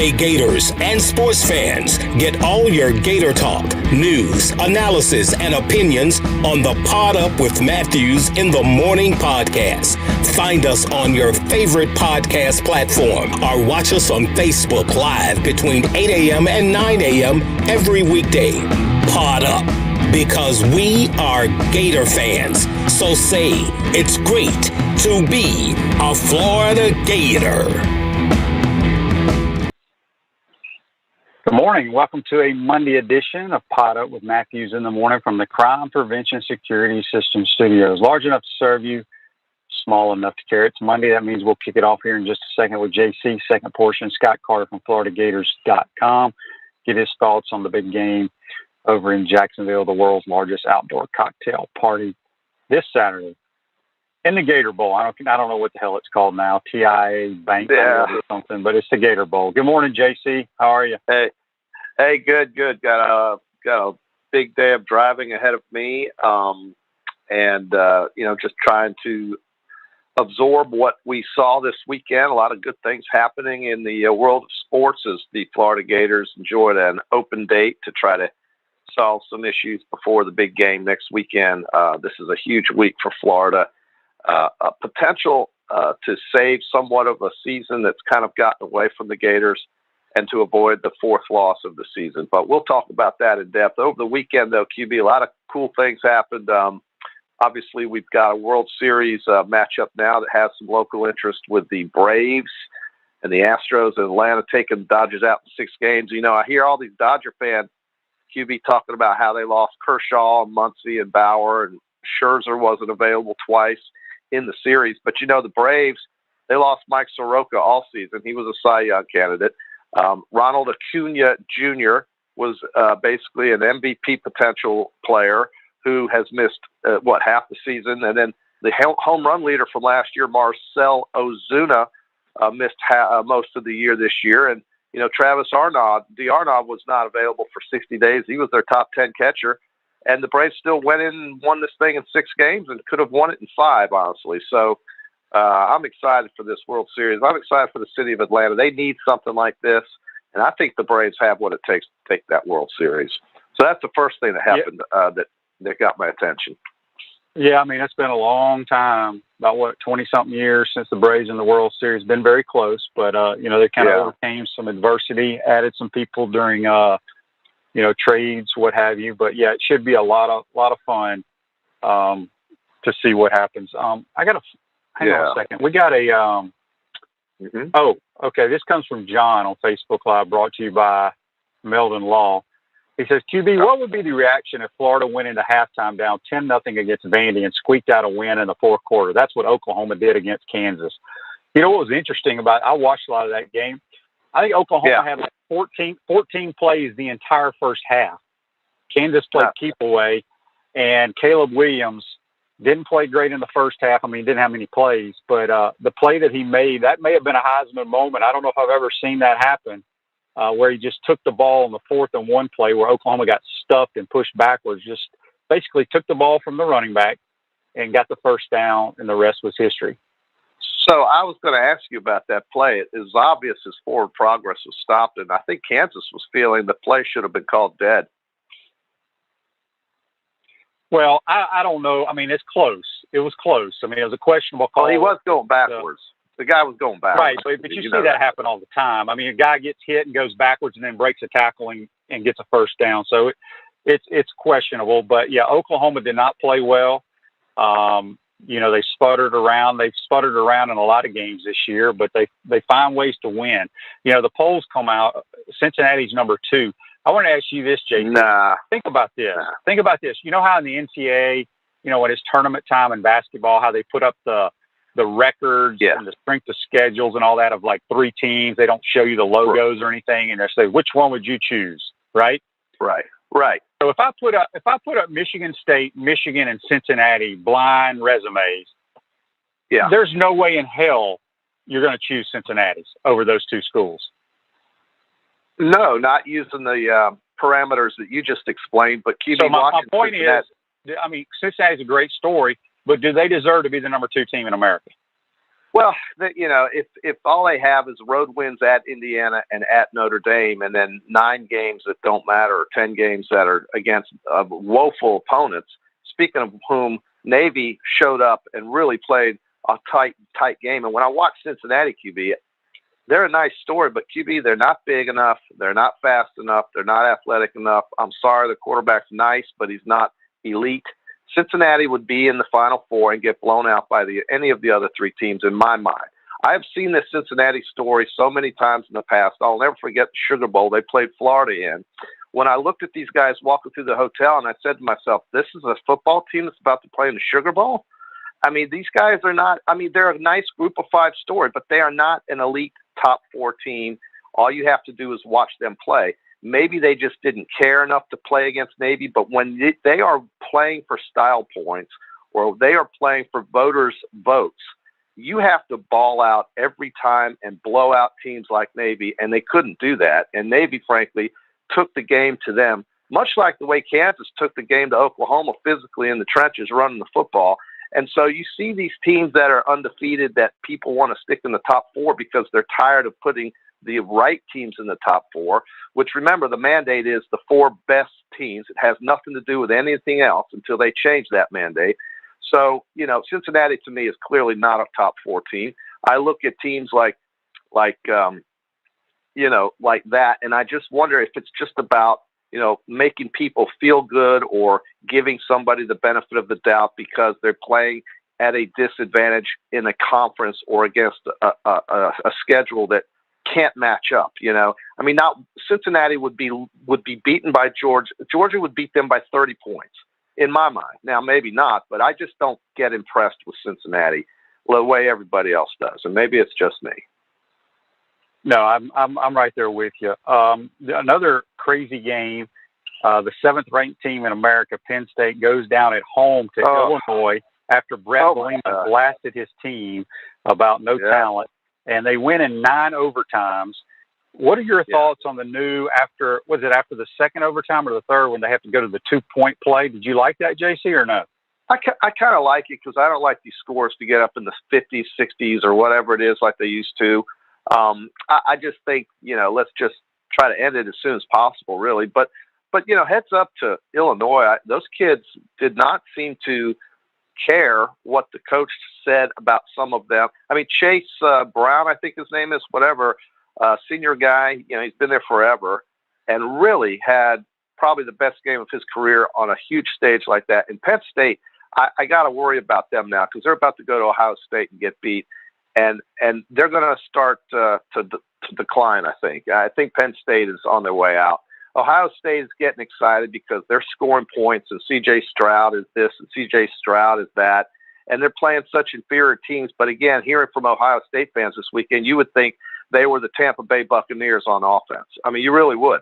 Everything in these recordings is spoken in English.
Hey Gators and sports fans, get all your Gator talk, news, analysis, and opinions on the Pod Up with Matthews in the Morning podcast. Find us on your favorite podcast platform or watch us on Facebook Live between 8 a.m. and 9 a.m. every weekday. Pod Up, because we are Gator fans. So say it's great to be a Florida Gator. Good morning. Welcome to a Monday edition of Pod Up with Matthews in the Morning from the Crime Prevention Security System Studios. Large enough to serve you, small enough to carry. It's Monday. That means we'll kick it off here in just a second with JC. Second portion, Scott Carter from FloridaGators.com. Get his thoughts on the big game over in Jacksonville, the world's largest outdoor cocktail party this Saturday in the Gator Bowl. I don't know what the hell it's called now, TIA Bank or something, but it's the Gator Bowl. Good morning, JC. How are you? Hey, good. Got a big day of driving ahead of me, and just trying to absorb what we saw this weekend. A lot of good things happening in the world of sports as the Florida Gators enjoyed an open date to try to solve some issues before the big game next weekend. This is a huge week for Florida. A potential to save somewhat of a season that's kind of gotten away from the Gators and to avoid the fourth loss of the season. But we'll talk about that in depth. Over the weekend, though, QB, a lot of cool things happened. Obviously, we've got a World Series matchup now that has some local interest with the Braves and the Astros in Atlanta taking the Dodgers out in 6 games. You know, I hear all these Dodger fans, QB, talking about how they lost Kershaw, Muncy, and Bauer, and Scherzer wasn't available twice in the series. But, you know, the Braves, they lost Mike Soroka all season. He was a Cy Young candidate. Ronald Acuna Jr. was basically an MVP potential player who has missed, half the season. And then the home run leader from last year, Marcell Ozuna, missed most of the year this year. And, you know, Travis D'Arnaud was not available for 60 days. He was their top 10 catcher. And the Braves still went in and won this thing in 6 games and could have won it in 5, honestly. So I'm excited for this World Series. I'm excited for the city of Atlanta. They need something like this. And I think the Braves have what it takes to take that World Series. So that's the first thing that happened that got my attention. Yeah, I mean, it's been a long time, about 20-something years since the Braves in the World Series. Been very close, but, they kind of overcame some adversity, added some people during trades, what have you. But yeah, it should be a lot of fun to see what happens. I got to hang on a second. We got a. Oh, okay. This comes from John on Facebook Live, brought to you by Meldon Law. He says, QB, what would be the reaction if Florida went into halftime down 10-0 against Vandy and squeaked out a win in the fourth quarter? That's what Oklahoma did against Kansas. You know what was interesting about it? I watched a lot of that game. I think Oklahoma had like 14 plays the entire first half. Kansas played keep away, and Caleb Williams didn't play great in the first half. I mean, he didn't have many plays, but the play that he made, that may have been a Heisman moment. I don't know if I've ever seen that happen, where he just took the ball in the 4th and 1 play where Oklahoma got stuffed and pushed backwards, just basically took the ball from the running back and got the first down, and the rest was history. So I was going to ask you about that play. It was obvious his forward progress was stopped, and I think Kansas was feeling the play should have been called dead. Well, I don't know. I mean, it's close. It was close. I mean, it was a questionable call. Well, he was going backwards. The guy was going backwards. Right, but you see that happen all the time. I mean, a guy gets hit and goes backwards and then breaks a tackle and gets a first down. So it's questionable. But, yeah, Oklahoma did not play well. They sputtered around. They've sputtered around in a lot of games this year, but they find ways to win. You know, the polls come out. Cincinnati's number 2. I want to ask you this, Jason. Think about this. Think about this. You know how in the NCAA, when it's tournament time in basketball, how they put up the records and the strength of schedules and all that of like 3 teams. They don't show you the logos or anything, and they say, which one would you choose? Right. So if I put up Michigan State, Michigan, and Cincinnati blind resumes, there's no way in hell you're going to choose Cincinnati's over those 2 schools. No, not using the parameters that you just explained. But so my point is, I mean, Cincinnati's a great story, but do they deserve to be the number 2 team in America? Well, if all they have is road wins at Indiana and at Notre Dame, and then 9 games that don't matter, or 10 games that are against woeful opponents. Speaking of whom, Navy showed up and really played a tight game. And when I watched Cincinnati QB, they're a nice story, but QB, they're not big enough. They're not fast enough. They're not athletic enough. I'm sorry, the quarterback's nice, but he's not elite. Cincinnati would be in the Final Four and get blown out by any of the other 3 teams in my mind. I've seen this Cincinnati story so many times in the past. I'll never forget the Sugar Bowl they played Florida in. When I looked at these guys walking through the hotel, and I said to myself, this is a football team that's about to play in the Sugar Bowl? I mean, these guys are not – I mean, they're a nice group of 5 story, but they are not an elite top 4 team. All you have to do is watch them play. Maybe they just didn't care enough to play against Navy, but when they are playing for style points or they are playing for voters' votes, you have to ball out every time and blow out teams like Navy, and they couldn't do that. And Navy, frankly, took the game to them, much like the way Kansas took the game to Oklahoma physically in the trenches running the football. And so you see these teams that are undefeated that people want to stick in the top 4 because they're tired of putting the right teams in the top 4, which, remember, the mandate is the 4 best teams. It has nothing to do with anything else until they change that mandate. So, Cincinnati to me is clearly not a top 4 team. I look at teams like that, and I just wonder if it's just about, making people feel good or giving somebody the benefit of the doubt because they're playing at a disadvantage in a conference or against a schedule that can't match up. I mean, not Cincinnati would be beaten by Georgia. Georgia would beat them by 30 points in my mind. Now, maybe not, but I just don't get impressed with Cincinnati the way everybody else does. And maybe it's just me. No, I'm right there with you. Another crazy game. The 7th ranked team in America, Penn State, goes down at home to Illinois after Brett Bielema blasted his team about no talent, and they win in 9 overtimes. What are your thoughts on the new after the second overtime or the third when they have to go to the 2-point play? Did you like that, JC, or no? I kind of like it because I don't like these scores to get up in the 50s, 60s, or whatever it is like they used to. I just think, let's just try to end it as soon as possible, really. But heads up to Illinois. Those kids did not seem to care what the coach said about some of them. I mean, Chase Brown, I think his name is, senior guy, he's been there forever and really had probably the best game of his career on a huge stage like that. In Penn State, I got to worry about them now because they're about to go to Ohio State and get beat. And they're going to start to decline, I think. I think Penn State is on their way out. Ohio State is getting excited because they're scoring points, and C.J. Stroud is this, and C.J. Stroud is that. And they're playing such inferior teams. But, again, hearing from Ohio State fans this weekend, you would think they were the Tampa Bay Buccaneers on offense. I mean, you really would.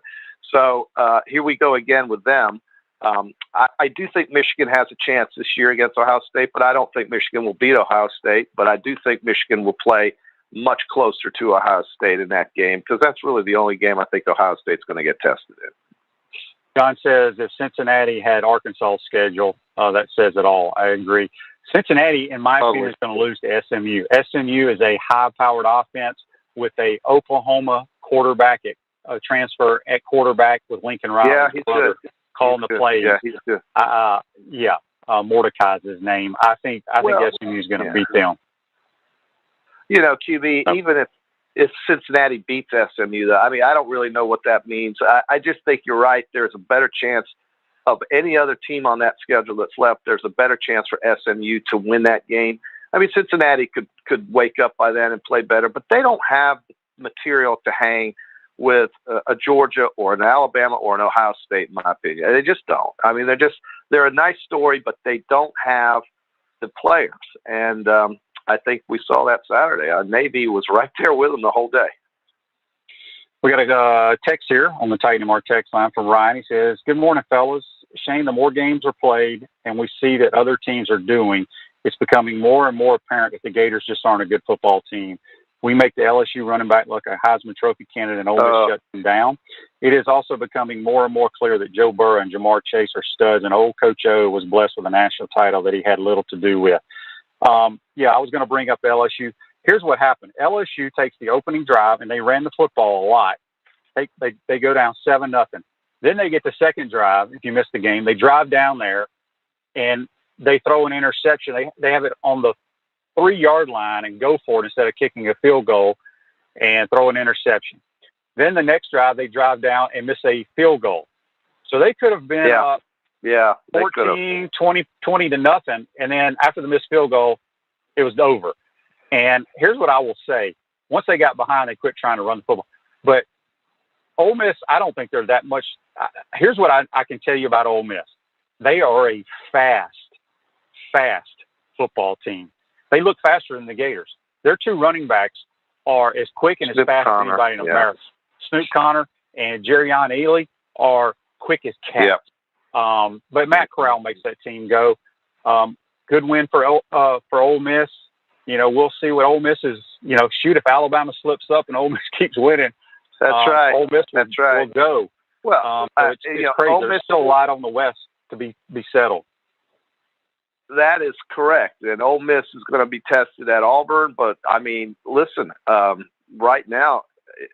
So here we go again with them. I do think Michigan has a chance this year against Ohio State, but I don't think Michigan will beat Ohio State. But I do think Michigan will play much closer to Ohio State in that game because that's really the only game I think Ohio State's going to get tested in. John says if Cincinnati had Arkansas' schedule, that says it all. I agree. Cincinnati, in my opinion, is going to lose to SMU. SMU is a high-powered offense with a Oklahoma quarterback transfer at quarterback with Lincoln Riley. Yeah, he's good. Calling the plays. Yeah, he's good. Mordecai's his name. I think SMU is going to beat them. QB, even if Cincinnati beats SMU, though, I mean, I don't really know what that means. I just think you're right. There's a better chance of any other team on that schedule that's left. There's a better chance for SMU to win that game. I mean, Cincinnati could wake up by then and play better, but they don't have material to hang with a Georgia or an Alabama or an Ohio State, in my opinion. They just don't. I mean, they're a nice story, but they don't have the players. And I think we saw that Saturday. Navy was right there with them the whole day. We got a text here on the Titan MR text line from Ryan. He says, "Good morning, fellas. Shane, the more games are played and we see that other teams are doing, it's becoming more and more apparent that the Gators just aren't a good football team. We make the LSU running back look a Heisman Trophy candidate and Ole Miss shuts them down. It is also becoming more and more clear that Joe Burrow and Jamar Chase are studs, and old Coach O was blessed with a national title that he had little to do with." I was going to bring up LSU. here's what happened. LSU takes the opening drive, and they ran the football a lot. They go down 7-0. Then they get the second drive. If you miss the game, they drive down there, and they throw an interception. They have it on the 3-yard line and go for it instead of kicking a field goal and throw an interception. Then the next drive, they drive down and miss a field goal. So they could have been up 14, 20-0. And then after the missed field goal, it was over. And here's what I will say. Once they got behind, they quit trying to run the football. But Ole Miss, I don't think they're that much. Here's what I can tell you about Ole Miss. They are a fast football team. They look faster than the Gators. Their 2 running backs are as quick and as fast as anybody in America. Snoop Connor and Jerrion Ealy are quick as cats. Yep. But Matt Corral makes that team go. Good win for Ole Miss. You know, we'll see what Ole Miss is. You know, shoot, if Alabama slips up and Ole Miss keeps winning, that's right. Ole Miss will go. Well, so it's crazy. There's still a lot on the West to be settled. That is correct. And Ole Miss is going to be tested at Auburn. But, I mean, listen, right now,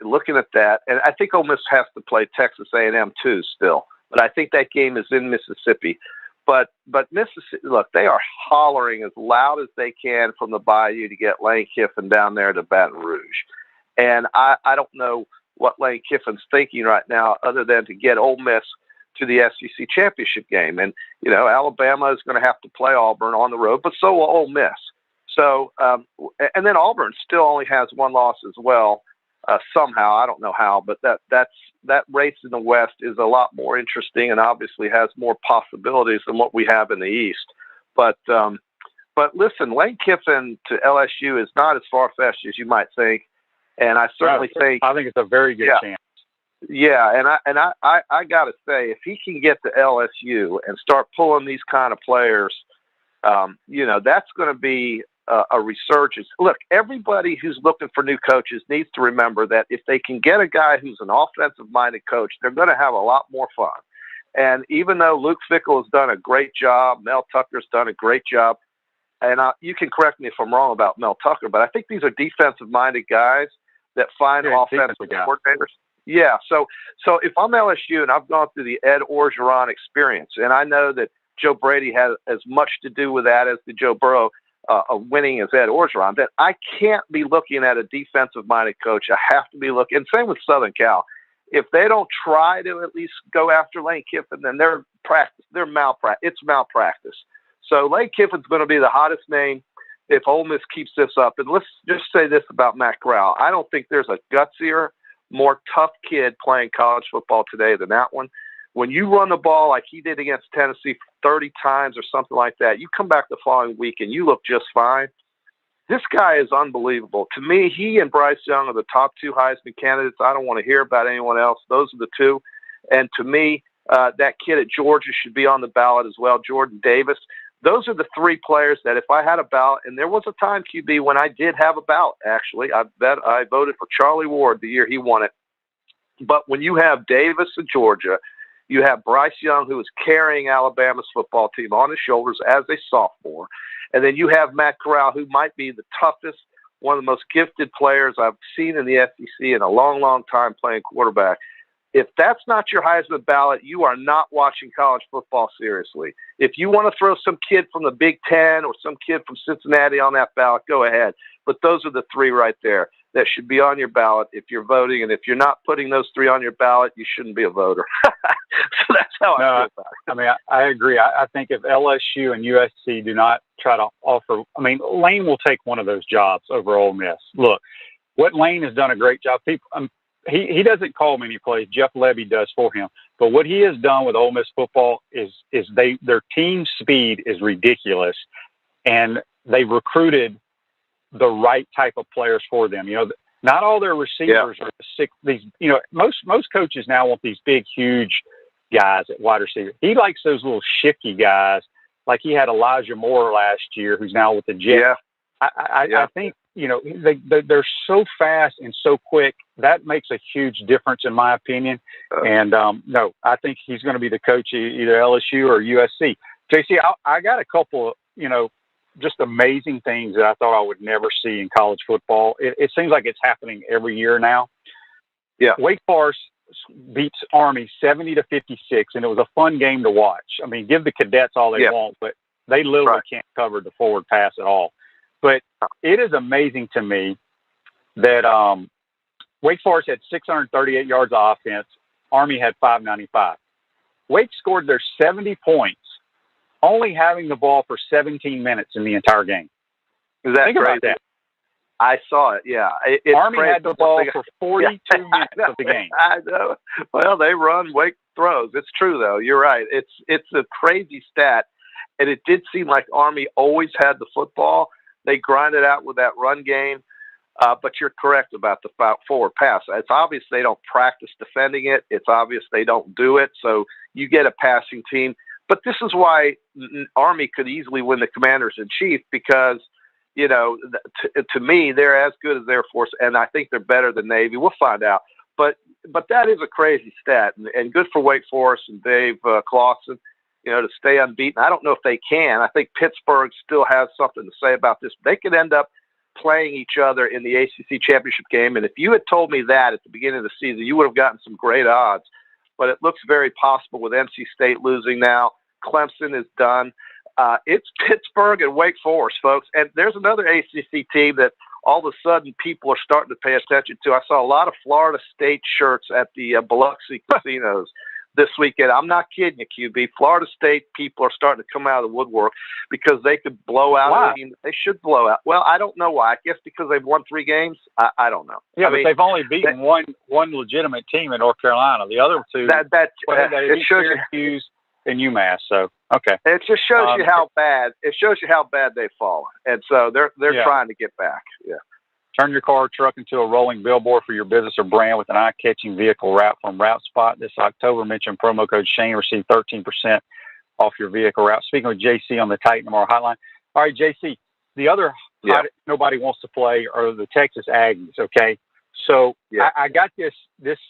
looking at that, and I think Ole Miss has to play Texas A&M too still. But I think that game is in Mississippi. But Mississippi, look, they are hollering as loud as they can from the Bayou to get Lane Kiffin down there to Baton Rouge. And I don't know what Lane Kiffin's thinking right now other than to get Ole Miss to the SEC championship game. And, you know, Alabama is going to have to play Auburn on the road, but so will Ole Miss. So, and then Auburn still only has 1 loss as well. Somehow, I don't know how, but that race in the West is a lot more interesting and obviously has more possibilities than what we have in the East. But listen, Lane Kiffin to LSU is not as far-fetched as you might think, and I certainly think it's a very good chance. Yeah, and I got to say, if he can get to LSU and start pulling these kind of players, you know, that's going to be a resurgence. Look, everybody who's looking for new coaches needs to remember that if they can get a guy who's an offensive-minded coach, they're going to have a lot more fun. And even though Luke Fickell has done a great job, Mel Tucker's done a great job, and you can correct me if I'm wrong about Mel Tucker, but I think these are defensive-minded guys that find offensive coordinators. Yeah, so if I'm LSU and I've gone through the Ed Orgeron experience, and I know that Joe Brady had as much to do with that as did Joe Burrow of winning as Ed Orgeron, that I can't be looking at a defensive-minded coach. I have to be looking, and same with Southern Cal. If they don't try to at least go after Lane Kiffin, then it's malpractice. So Lane Kiffin's going to be the hottest name if Ole Miss keeps this up. And let's just say this about Matt Corral. I don't think there's a gutsier, more tough kid playing college football today than that one. When you run the ball like he did against Tennessee 30 times or something like that, you come back the following week and you look just fine. This guy is unbelievable. To me, he and Bryce Young are the top 2 Heisman candidates. I don't want to hear about anyone else. Those are the 2. And to me, that kid at Georgia should be on the ballot as well, Jordan Davis. Those are the 3 players that if I had a ballot, and there was a time, QB, when I did have a ballot, actually. I voted for Charlie Ward the year he won it. But when you have Davis at Georgia, you have Bryce Young, who is carrying Alabama's football team on his shoulders as a sophomore. And then you have Matt Corral, who might be the toughest, one of the most gifted players I've seen in the SEC in a long, long time playing quarterback. If that's not your Heisman ballot, you are not watching college football seriously. If you want to throw some kid from the Big Ten or some kid from Cincinnati on that ballot, go ahead. But those are the 3 right there that should be on your ballot if you're voting. And if you're not putting those 3 on your ballot, you shouldn't be a voter. So that's how I feel about it. I mean, I agree. I think if LSU and USC do not try to offer, I mean, Lane will take one of those jobs over Ole Miss. Look, what Lane has done a great job. He doesn't call many plays. Jeff Lebby does for him. But what he has done with Ole Miss football is their team speed is ridiculous, and they recruited the right type of players for them. You know, not all their receivers are these. You know, most coaches now want these big, huge guys at wide receiver. He likes those little shifty guys, like he had Elijah Moore last year, who's now with the Jets. I think, you know, they're so fast and so quick. That makes a huge difference, in my opinion. And no, I think he's going to be the coach either LSU or USC. JC, I got a couple of, you know, just amazing things that I thought I would never see in college football. It seems like it's happening every year now. Yeah. Wake Forest beats Army 70-56, and it was a fun game to watch. I mean, give the cadets all they want, but they literally can't cover the forward pass at all. But it is amazing to me that Wake Forest had 638 yards of offense. Army had 595. Wake scored their 70 points, only having the ball for 17 minutes in the entire game. Is that Think crazy? about that. I saw it, yeah. Army had the ball for 42 minutes of the game. I know. Well, they run, Wake throws. It's true, though. You're right. It's a crazy stat, and it did seem like Army always had the football. They grinded out with that run game, but you're correct about the forward pass. It's obvious they don't practice defending it. It's obvious they don't do it, so you get a passing team. But this is why Army could easily win the Commanders-in-Chief because, you know, to me, they're as good as Air Force, and I think they're better than Navy. We'll find out. But that is a crazy stat, and good for Wake Forest and Dave Clawson, you know, to stay unbeaten. I don't know if they can. I think Pittsburgh still has something to say about this. They could end up playing each other in the ACC championship game, and if you had told me that at the beginning of the season, you would have gotten some great odds. But it looks very possible with NC State losing now. Clemson is done. It's Pittsburgh and Wake Forest, folks. And there's another ACC team that all of a sudden people are starting to pay attention to. I saw a lot of Florida State shirts at the Biloxi casinos this weekend. I'm not kidding you, QB. Florida State people are starting to come out of the woodwork because they could blow out a team that they should blow out. Well, I don't know why. I guess because they've won 3 games. I don't know. Yeah, but they've only beaten one legitimate team in North Carolina. The other two, they beat Syracuse and UMass. So okay, it just shows you how bad. It shows you how bad they've fallen, and so they're trying to get back. Yeah. Turn your car or truck into a rolling billboard for your business or brand with an eye-catching vehicle wrap from Route Spot. This October, mention promo code Shane, receive 13% off your vehicle wrap. Speaking with JC on the Titan Tomorrow Hotline. All right, JC, the other nobody wants to play are the Texas Aggies, okay? So I got this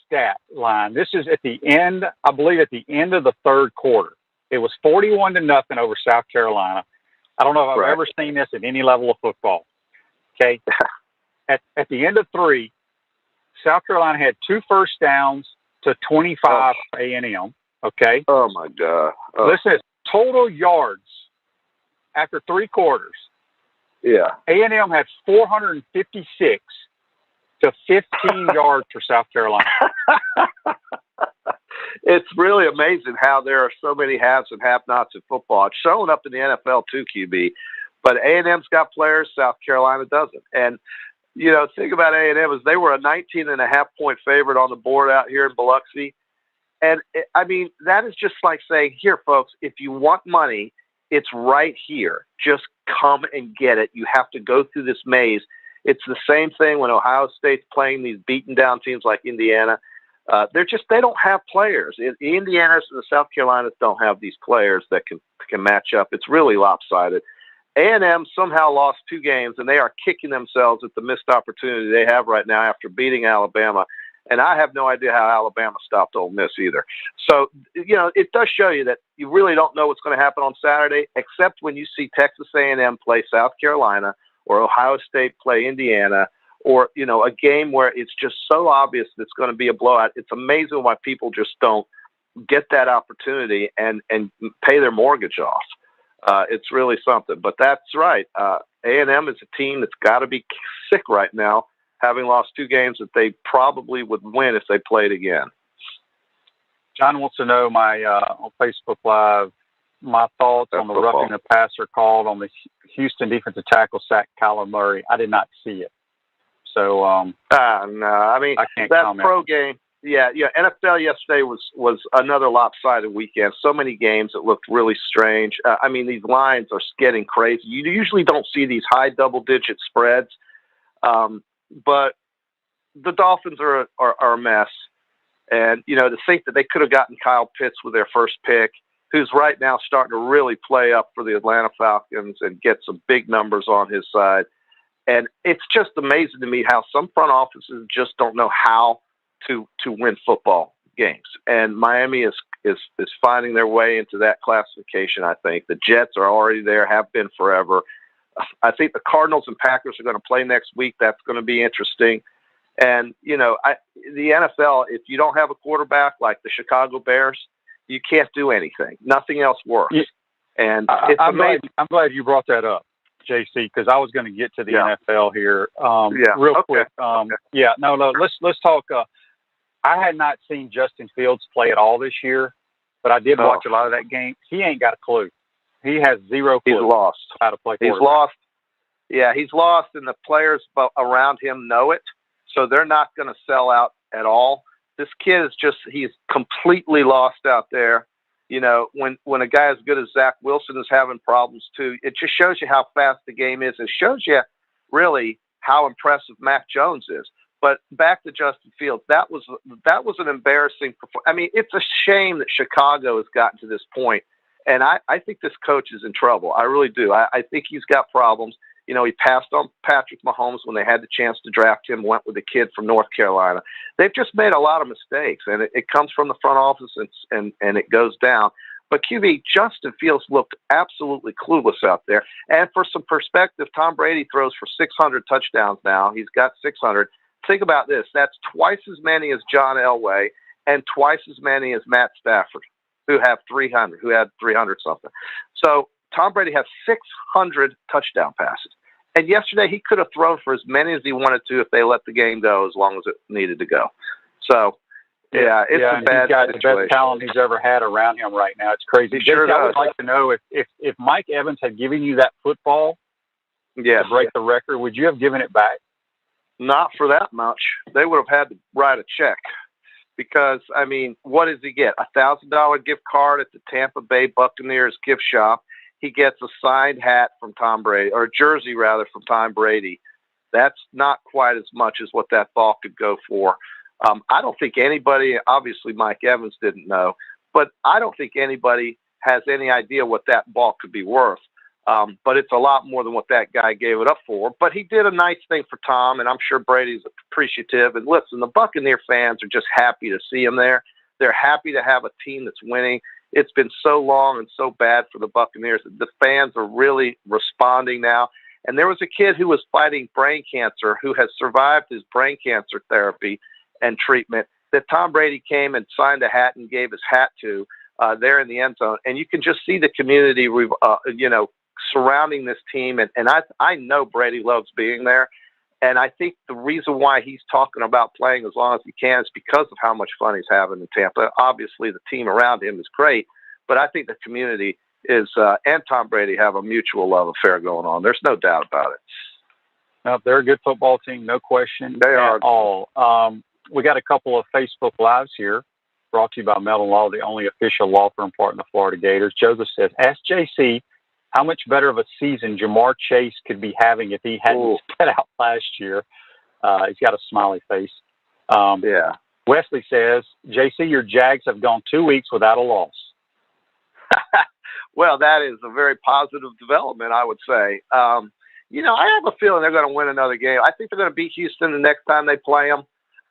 stat line. This is at the end, I believe at the end of the third quarter. It was 41-0 over South Carolina. I don't know if I've ever seen this at any level of football, okay? At the end of 3, South Carolina had 2 first downs to 25 A&M, okay? Oh, my God. Listen, total yards after 3 quarters. Yeah. A&M had 456 to 15 yards for South Carolina. It's really amazing how there are so many haves and have-nots in football. It's showing up in the NFL too, QB. But A&M's got players, South Carolina doesn't. And, you know, think about A&M is they were a 19.5-point favorite on the board out here in Biloxi. And, I mean, that is just like saying, here, folks, if you want money, it's right here. Just come and get it. You have to go through this maze. It's the same thing when Ohio State's playing these beaten-down teams like Indiana. They don't have players. The Indianas and the South Carolinas don't have these players that can match up. It's really lopsided. A&M somehow lost 2 games, and they are kicking themselves at the missed opportunity they have right now after beating Alabama. And I have no idea how Alabama stopped Ole Miss either. So, you know, it does show you that you really don't know what's going to happen on Saturday, except when you see Texas A&M play South Carolina or Ohio State play Indiana, or, you know, a game where it's just so obvious that it's going to be a blowout. It's amazing why people just don't get that opportunity and pay their mortgage off. It's really something. But that's right. A&M is a team that's got to be sick right now, having lost 2 games that they probably would win if they played again. John wants to know on Facebook Live my thoughts on the roughing the passer called on the Houston defensive tackle sack Kyler Murray. I did not see it. So no, I mean, I can't that comment. pro game. Yeah. NFL yesterday was another lopsided weekend. So many games that looked really strange. I mean, these lines are getting crazy. You usually don't see these high double-digit spreads, but the Dolphins are a mess. And, you know, to think that they could have gotten Kyle Pitts with their first pick, who's right now starting to really play up for the Atlanta Falcons and get some big numbers on his side. And it's just amazing to me how some front offices just don't know how to win football games. And Miami is finding their way into that classification, I think. The Jets are already there, have been forever. I think the Cardinals and Packers are going to play next week. That's going to be interesting. And, you know, the NFL, if you don't have a quarterback like the Chicago Bears, you can't do anything. Nothing else works. Yeah. And I'm glad you brought that up, JC, because I was going to get to the NFL here real quick. Yeah, no, let's talk. I had not seen Justin Fields play at all this year, but I did watch a lot of that game. He ain't got a clue. He has zero clue. He's lost. How to play quarterback. He's lost. Yeah, he's lost, and the players around him know it, so they're not going to sell out at all. This kid is he's completely lost out there. You know, when a guy as good as Zach Wilson is having problems too, it just shows you how fast the game is. It shows you really how impressive Mac Jones is. But back to Justin Fields, that was an embarrassing performance. I mean, it's a shame that Chicago has gotten to this point. And I think this coach is in trouble. I really do. I think he's got problems. You know, he passed on Patrick Mahomes when they had the chance to draft him, went with a kid from North Carolina. They've just made a lot of mistakes, and it comes from the front office and it goes down. But QB, Justin Fields looked absolutely clueless out there. And for some perspective, Tom Brady throws for 600 touchdowns now. He's got 600. Think about this. That's twice as many as John Elway and twice as many as Matt Stafford, who had 300 something. So Tom Brady has 600 touchdown passes. And yesterday he could have thrown for as many as he wanted to if they let the game go as long as it needed to go. So, it's a bad he's got situation. The best talent he's ever had around him right now. It's crazy. I would like to know if Mike Evans had given you that football to break the record, would you have given it back? Not for that much. They would have had to write a check. Because, I mean, what does he get? $1,000 gift card at the Tampa Bay Buccaneers gift shop. He gets a signed hat from Tom Brady, or a jersey rather from Tom Brady. That's not quite as much as what that ball could go for. I don't think anybody, obviously Mike Evans didn't know, but I don't think anybody has any idea what that ball could be worth. But it's a lot more than what that guy gave it up for. But he did a nice thing for Tom, and I'm sure Brady's appreciative. And listen, the Buccaneer fans are just happy to see him there. They're happy to have a team that's winning. It's been so long and so bad for the Buccaneers. The fans are really responding now. And there was a kid who was fighting brain cancer who has survived his brain cancer therapy and treatment that Tom Brady came and signed a hat and gave his hat to there in the end zone. And you can just see the community, surrounding this team. And I know Brady loves being there. And I think the reason why he's talking about playing as long as he can is because of how much fun he's having in Tampa. Obviously, the team around him is great, but I think the community is and Tom Brady have a mutual love affair going on. There's no doubt about it. No, they're a good football team, no question they are. At all. We got a couple of Facebook Lives here brought to you by Melton Law, the only official law firm partner of the Florida Gators. Joseph says, ask JC how much better of a season Jamar Chase could be having if he hadn't set out last year. He's got a smiley face. Wesley says, JC, your Jags have gone 2 weeks without a loss. Well, that is a very positive development, I would say. I have a feeling they're going to win another game. I think they're going to beat Houston the next time they play them.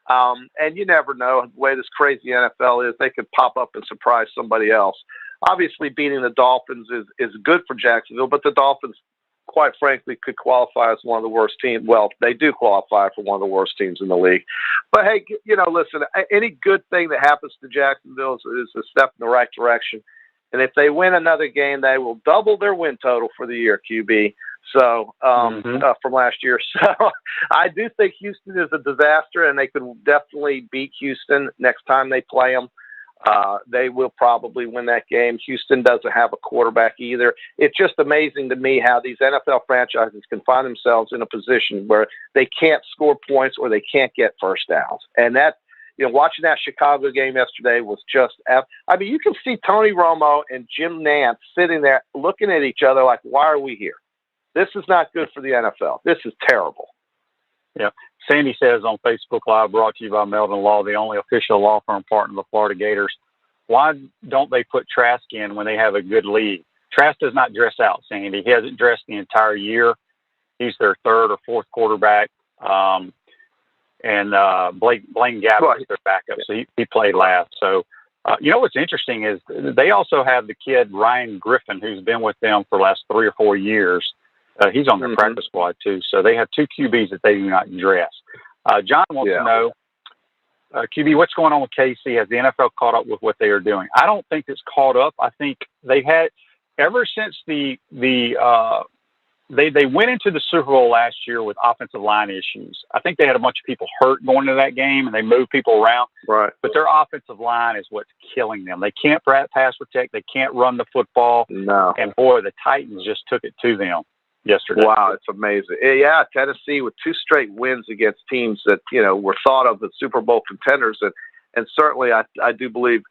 And you never know the way this crazy NFL is. They could pop up and surprise somebody else. Obviously, beating the Dolphins is good for Jacksonville, but the Dolphins, quite frankly, could qualify as one of the worst teams. Well, they do qualify for one of the worst teams in the league. But, hey, listen, any good thing that happens to Jacksonville is a step in the right direction. And if they win another game, they will double their win total for the year, QB, from last year. So I do think Houston is a disaster, and they could definitely beat Houston next time they play them. They will probably win that game. Houston doesn't have a quarterback either. It's just amazing to me how these NFL franchises can find themselves in a position where they can't score points or they can't get first downs. And that, watching that Chicago game yesterday was just, you can see Tony Romo and Jim Nantz sitting there looking at each other like, why are we here? This is not good for the NFL. This is terrible. Yeah. Sandy says on Facebook Live, brought to you by Melton Law, the only official law firm partner of the Florida Gators. Why don't they put Trask in when they have a good lead? Trask does not dress out, Sandy. He hasn't dressed the entire year. He's their third or fourth quarterback. And Blaine Gabbert is their backup, so he played last. So, what's interesting is they also have the kid Ryan Griffin, who's been with them for the last 3 or 4 years. He's on their practice squad too. So they have 2 QBs that they do not dress. John wants to know, QB, what's going on with KC? Has the NFL caught up with what they are doing? I don't think it's caught up. I think they had, ever since they went into the Super Bowl last year with offensive line issues. I think they had a bunch of people hurt going into that game, and they moved people around. Right. But their offensive line is what's killing them. They can't pass protect. They can't run the football. No. And, boy, the Titans just took it to them yesterday. Wow, it's amazing. Yeah, Tennessee with 2 straight wins against teams that, were thought of as Super Bowl contenders. And certainly I do believe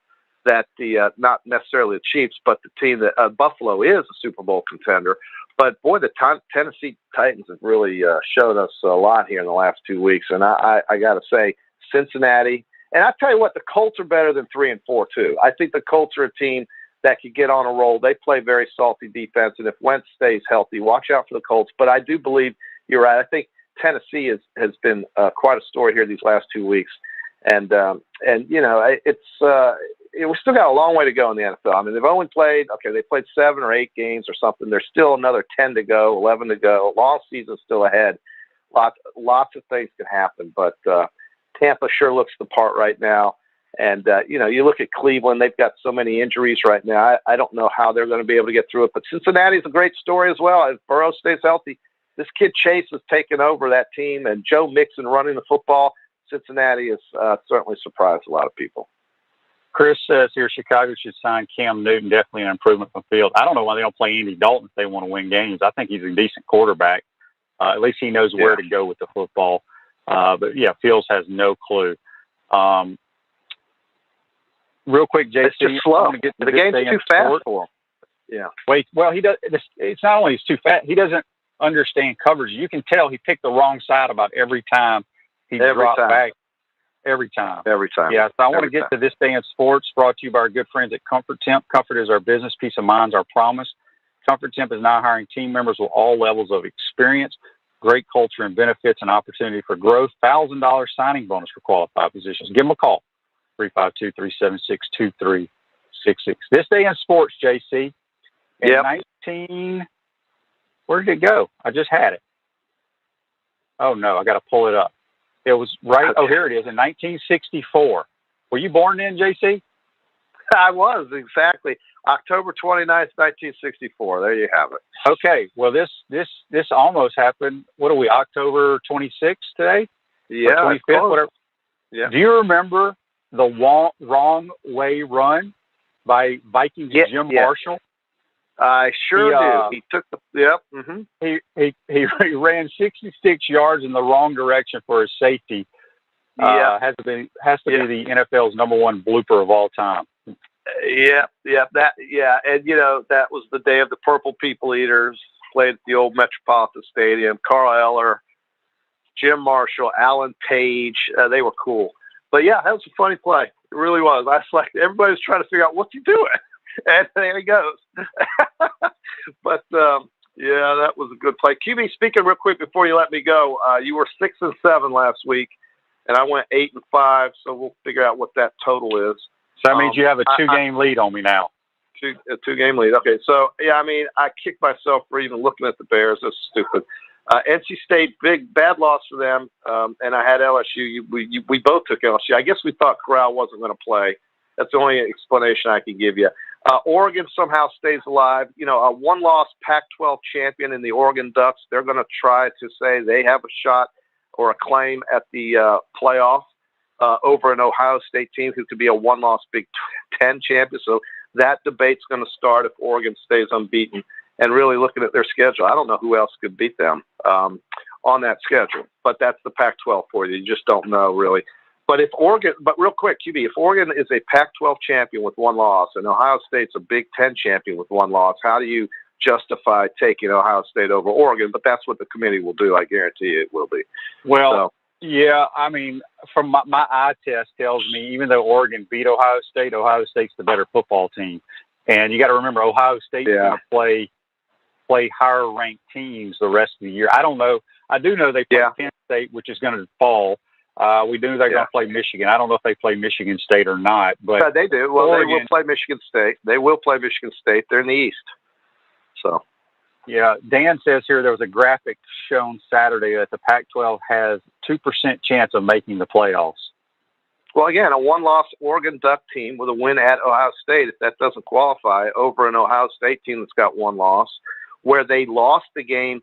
that the not necessarily the Chiefs, but the team that Buffalo is a Super Bowl contender. But, boy, the Tennessee Titans have really showed us a lot here in the last 2 weeks. And I got to say, Cincinnati, and I tell you what, the Colts are better than 3-4, too. I think the Colts are a team that could get on a roll. They play very salty defense, and if Wentz stays healthy, watch out for the Colts. But I do believe you're right. I think Tennessee has been quite a story here these last 2 weeks. And we still got a long way to go in the NFL. I mean, they've only played 7 or 8 games or something. There's still another 10 to go, 11 to go. Long season still ahead. Lots of things can happen, but Tampa sure looks the part right now. And, you look at Cleveland, they've got so many injuries right now. I don't know how they're going to be able to get through it, but Cincinnati's a great story as well. If Burrow stays healthy, this kid Chase has taken over that team, and Joe Mixon running the football. Cincinnati has certainly surprised a lot of people. Chris says here Chicago should sign Cam Newton, definitely an improvement from Field. I don't know why they don't play Andy Dalton if they want to win games. I think he's a decent quarterback. At least he knows where to go with the football. But, Fields has no clue. Real quick, JC. It's just slow. The game's too fast for him. Yeah. Wait, well, he does. It's not only he's too fast. He doesn't understand coverage. You can tell he picked the wrong side about every time he dropped back. Every time. Yeah, so I want to get to This Day in Sports, brought to you by our good friends at Comfort Temp. Comfort is our business. Peace of mind is our promise. Comfort Temp is now hiring team members with all levels of experience, great culture and benefits, and opportunity for growth. $1,000 signing bonus for qualified positions. Give them a call. 352-376-2366. This Day in Sports, JC. Where did it go? I just had it. Oh, no, I got to pull it up. It was right. Oh, here it is. In 1964. Were you born then, JC? I was, exactly. October 29th, 1964. There you have it. Okay. Well, this almost happened. What are we, October 26th today? Yeah. 25th, whatever. Yeah. Do you remember the Wrong Way Run by Vikings Jim Marshall? I sure do. He took He ran 66 yards in the wrong direction for his safety. Has to be the NFL's #1 blooper of all time. And that was the day of the Purple People Eaters. Played at the old Metropolitan Stadium. Carl Eller, Jim Marshall, Alan Page. They were cool. But that was a funny play. It really was. I was like, everybody was trying to figure out what's he doing. And there he goes. But, that was a good play. QB, speaking real quick before you let me go, you were 6-7 last week, and I went 8-5, so we'll figure out what that total is. So that means you have a 2-game lead on me now. A 2-game lead. Okay, so, I kicked myself for even looking at the Bears. That's stupid. NC State, bad loss for them, and I had LSU. We both took LSU. I guess we thought Corral wasn't going to play. That's the only explanation I can give you. Oregon somehow stays alive. A one-loss Pac-12 champion in the Oregon Ducks. They're going to try to say they have a shot or a claim at the playoff over an Ohio State team who could be a one-loss Big Ten champion. So that debate's going to start if Oregon stays unbeaten. And really looking at their schedule, I don't know who else could beat them on that schedule. But that's the Pac-12 for you. You just don't know, really. But real quick, QB, if Oregon is a Pac-12 champion with one loss and Ohio State's a Big Ten champion with one loss, how do you justify taking Ohio State over Oregon? But that's what the committee will do. I guarantee you it will be. Well, I mean, from my eye test tells me, even though Oregon beat Ohio State's the better football team. And you got to remember, Ohio State's going to play higher-ranked teams the rest of the year. I don't know. I do know they play Penn State, which is going to fall. We do they're going to play Michigan. I don't know if they play Michigan State or not. But they do. Well, Oregon, they will play Michigan State. They're in the East. So, Yeah, Dan says here there was a graphic shown Saturday that the Pac-12 has 2% chance of making the playoffs. Well, again, a one-loss Oregon Duck team with a win at Ohio State, if that doesn't qualify, over an Ohio State team that's got one loss, where they lost the game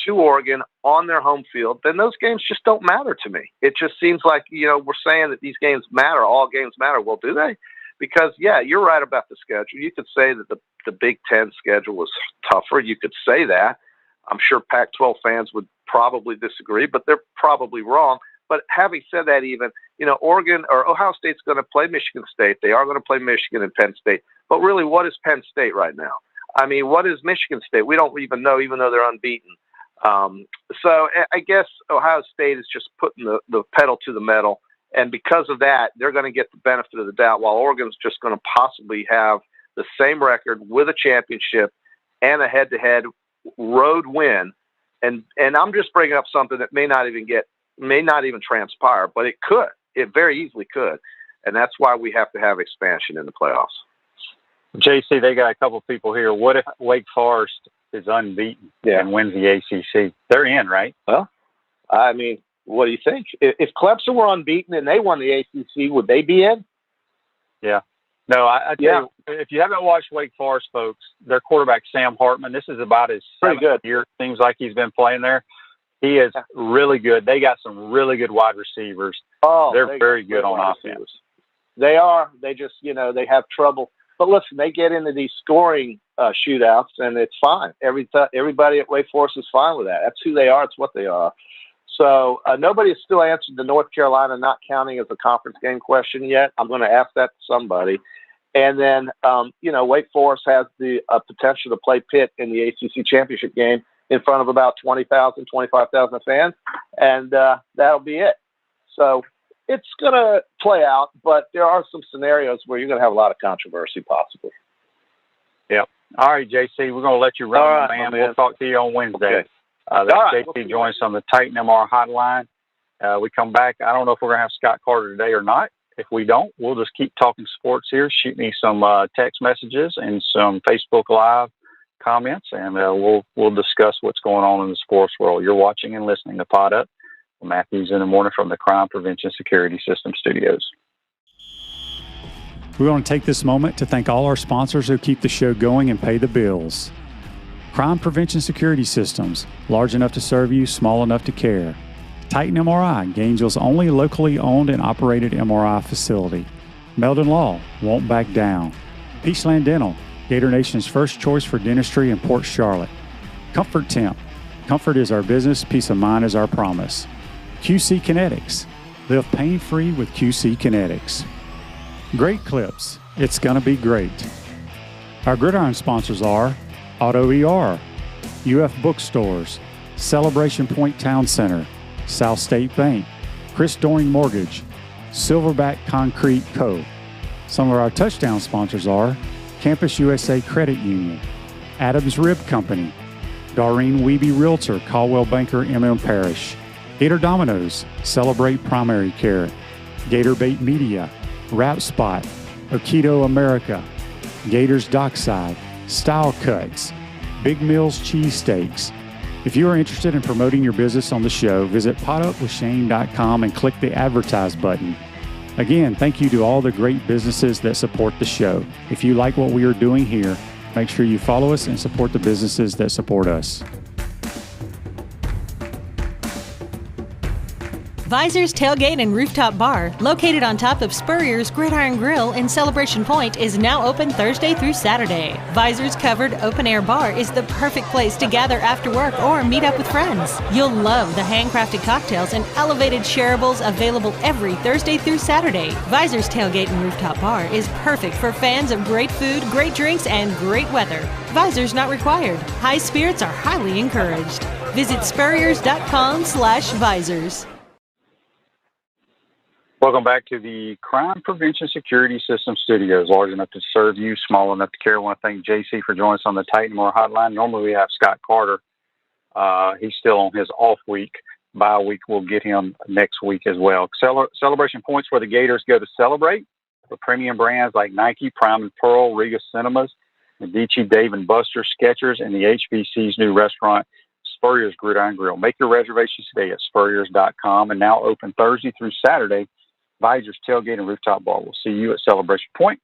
to Oregon on their home field, then those games just don't matter to me. It just seems like, we're saying that these games matter, all games matter. Well, do they? Because, yeah, you're right about the schedule. You could say that the Big Ten schedule was tougher. You could say that. I'm sure Pac-12 fans would probably disagree, but they're probably wrong. But having said that, even, Oregon or Ohio State's going to play Michigan State. They are going to play Michigan and Penn State. But really, what is Penn State right now? I mean, what is Michigan State? We don't even know, even though they're unbeaten. So I guess Ohio State is just putting the pedal to the metal. And because of that, they're going to get the benefit of the doubt, while Oregon's just going to possibly have the same record with a championship and a head-to-head road win. And I'm just bringing up something that may not even transpire, but it could. It very easily could. And that's why we have to have expansion in the playoffs. JC, they got a couple of people here. What if Wake Forest is unbeaten and wins the ACC? They're in, right? Well, I mean, what do you think? If Clemson were unbeaten and they won the ACC, would they be in? Yeah. No, I tell you, if you haven't watched Wake Forest, folks, their quarterback, Sam Hartman, this is about his seventh year. It seems like he's been playing there. He is really good. They got some really good wide receivers. Oh, they're very good on offense. They are. They just, they have trouble. But listen, they get into these scoring shootouts, and it's fine. Everybody at Wake Forest is fine with that. That's who they are. It's what they are. So nobody has still answered the North Carolina not counting as a conference game question yet. I'm going to ask that to somebody. And then, Wake Forest has the potential to play Pitt in the ACC championship game in front of about 20,000, 25,000 fans, and that'll be it. So it's going to play out, but there are some scenarios where you're going to have a lot of controversy possibly. Yep. All right, JC, we're going to let you run, all right, man. We'll talk to you on Wednesday. Okay. JC joins us on the Titan MR hotline. We come back. I don't know if we're going to have Scott Carter today or not. If we don't, we'll just keep talking sports here. Shoot me some text messages and some Facebook Live comments, and we'll discuss what's going on in the sports world. You're watching and listening to Pod Up with Matthews in the Morning from the Crime Prevention Security System Studios. We want to take this moment to thank all our sponsors who keep the show going and pay the bills. Crime Prevention Security Systems, large enough to serve you, small enough to care. Titan MRI, Gainesville's only locally owned and operated MRI facility. Meldon Law, won't back down. Peachland Dental, Gator Nation's first choice for dentistry in Port Charlotte. Comfort Temp, comfort is our business, peace of mind is our promise. QC Kinetics, live pain-free with QC Kinetics. Great Clips, it's gonna be great. Our Gridiron sponsors are Auto ER, UF Bookstores, Celebration Point Town Center, South State Bank, Chris Doring Mortgage, Silverback Concrete Co. Some of our touchdown sponsors are Campus USA Credit Union, Adams Rib Company, Doreen Wiebe Realtor, Caldwell Banker, MM Parish, Gator Dominoes, Celebrate Primary Care, Gator Bait Media, Rap Spot, Okido America, Gators Dockside, Style Cuts, Big Mills Cheesesteaks. If you are interested in promoting your business on the show, visit potupwithshane.com and click the advertise button. Again, thank you to all the great businesses that support the show. If you like what we are doing here, make sure you follow us and support the businesses that support us. Visor's Tailgate and Rooftop Bar, located on top of Spurrier's Gridiron Grill in Celebration Point, is now open Thursday through Saturday. Visor's covered open-air bar is the perfect place to gather after work or meet up with friends. You'll love the handcrafted cocktails and elevated shareables available every Thursday through Saturday. Visor's Tailgate and Rooftop Bar is perfect for fans of great food, great drinks, and great weather. Visor's not required. High spirits are highly encouraged. Visit spurriers.com/visors. Welcome back to the Crime Prevention Security System Studios, large enough to serve you, small enough to care. I want to thank JC for joining us on the Titan Moore Hotline. Normally we have Scott Carter. He's still on his off week. Bye week, we'll get him next week as well. Celebration Points where the Gators go to celebrate. For premium brands like Nike, Prime and Pearl, Riga Cinemas, Medici, Dave and Buster, Skechers, and the HBC's new restaurant, Spurrier's Gridiron Grill. Make your reservations today at spurriers.com, and now open Thursday through Saturday. Visors Tailgate and Rooftop Bar. We'll see you at Celebration Point,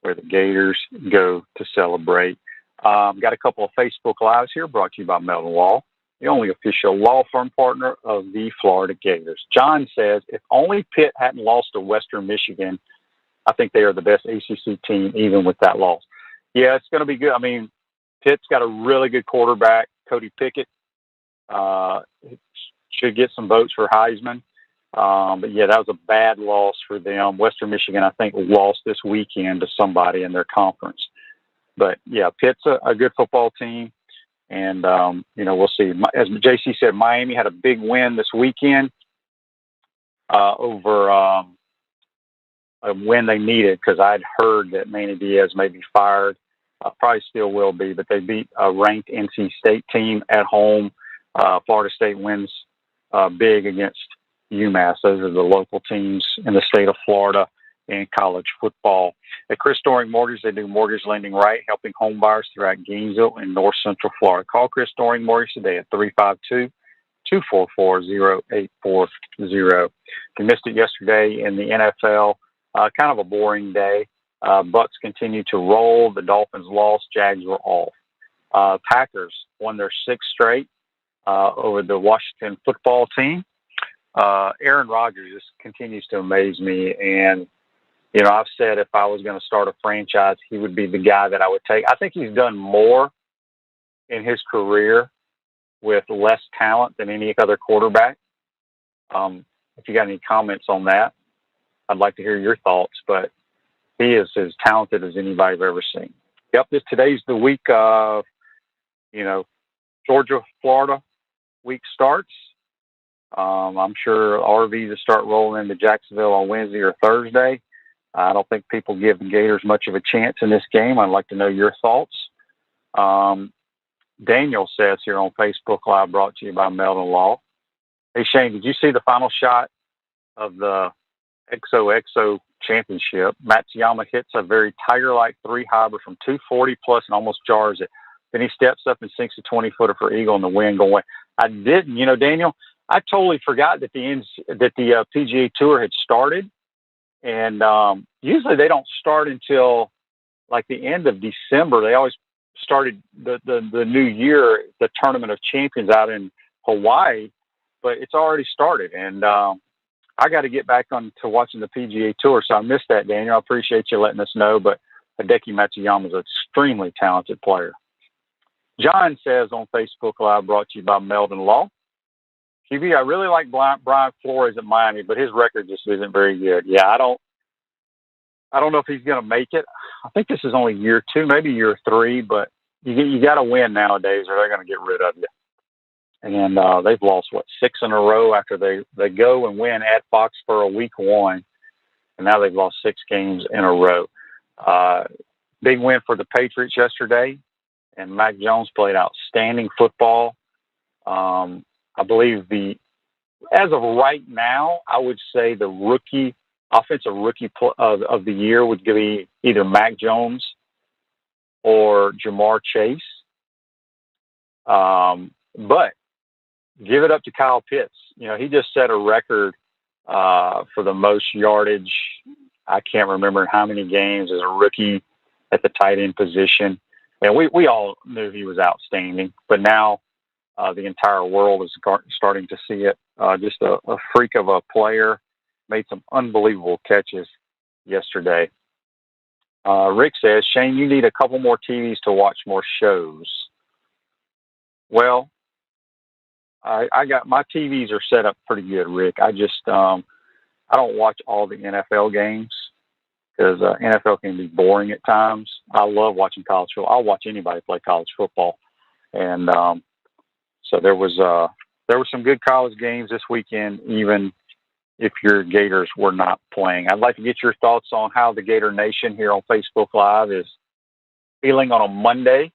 where the Gators go to celebrate. Got a couple of Facebook Lives here brought to you by Melton Law, the only official law firm partner of the Florida Gators. John says, if only Pitt hadn't lost to Western Michigan, I think they are the best ACC team, even with that loss. Yeah, it's going to be good. I mean, Pitt's got a really good quarterback, Cody Pickett. Should get some votes for Heisman. But, yeah, that was a bad loss for them. Western Michigan, I think, lost this weekend to somebody in their conference. But, yeah, Pitt's a good football team. And, we'll see. As JC said, Miami had a big win this weekend over a win they needed, because I'd heard that Manny Diaz may be fired. Probably still will be, but they beat a ranked NC State team at home. Florida State wins big against UMass. Those are the local teams in the state of Florida in college football. At Chris Doring Mortgage, they do mortgage lending right, helping home buyers throughout Gainesville and North Central Florida. Call Chris Doring Mortgage today at 352-244-0840. You missed it yesterday in the NFL. Kind of a boring day. Bucks continue to roll. The Dolphins lost. Jags were off. Packers won their sixth straight over the Washington football team. Aaron Rodgers just continues to amaze me. And, I've said if I was going to start a franchise, he would be the guy that I would take. I think he's done more in his career with less talent than any other quarterback. If you got any comments on that, I'd like to hear your thoughts, but he is as talented as anybody I've ever seen. Yep, today's the week of, Georgia, Florida week starts. I'm sure RVs will start rolling into Jacksonville on Wednesday or Thursday. I don't think people give the Gators much of a chance in this game. I'd like to know your thoughts. Daniel says here on Facebook Live, brought to you by Melton Law. Hey, Shane, did you see the final shot of the XOXO championship? Matsuyama hits a very Tiger-like three hybrid from 240 plus and almost jars it. Then he steps up and sinks a 20-footer for eagle in the wind going away. I didn't, Daniel, I totally forgot that the PGA Tour had started. And usually they don't start until like the end of December. They always started the new year, the Tournament of Champions out in Hawaii, but it's already started. And I got to get back on to watching the PGA Tour, so I missed that, Daniel. I appreciate you letting us know, but Hideki Matsuyama is an extremely talented player. John says on Facebook Live, brought to you by Melton Law. QB, I really like Brian Flores at Miami, but his record just isn't very good. Yeah, I don't know if he's going to make it. I think this is only year 2, maybe year 3, but you got to win nowadays or they're going to get rid of you. And they've lost, 6 in a row after they go and win at Foxborough week 1. And now they've lost 6 games in a row. Big win for the Patriots yesterday. And Mac Jones played outstanding football. I believe as of right now, I would say the offensive rookie of the year would be either Mac Jones or Jamar Chase. But give it up to Kyle Pitts. He just set a record for the most yardage. I can't remember how many games as a rookie at the tight end position. And we all knew he was outstanding, but now the entire world is starting to see it. Just a freak of a player. Made some unbelievable catches yesterday. Rick says, Shane, you need a couple more TVs to watch more shows. Well, I got my TVs are set up pretty good, Rick. I just I don't watch all the NFL games because NFL can be boring at times. I love watching college football. I'll watch anybody play college football, and so there was some good college games this weekend, even if your Gators were not playing. I'd like to get your thoughts on how the Gator Nation here on Facebook Live is feeling on a Monday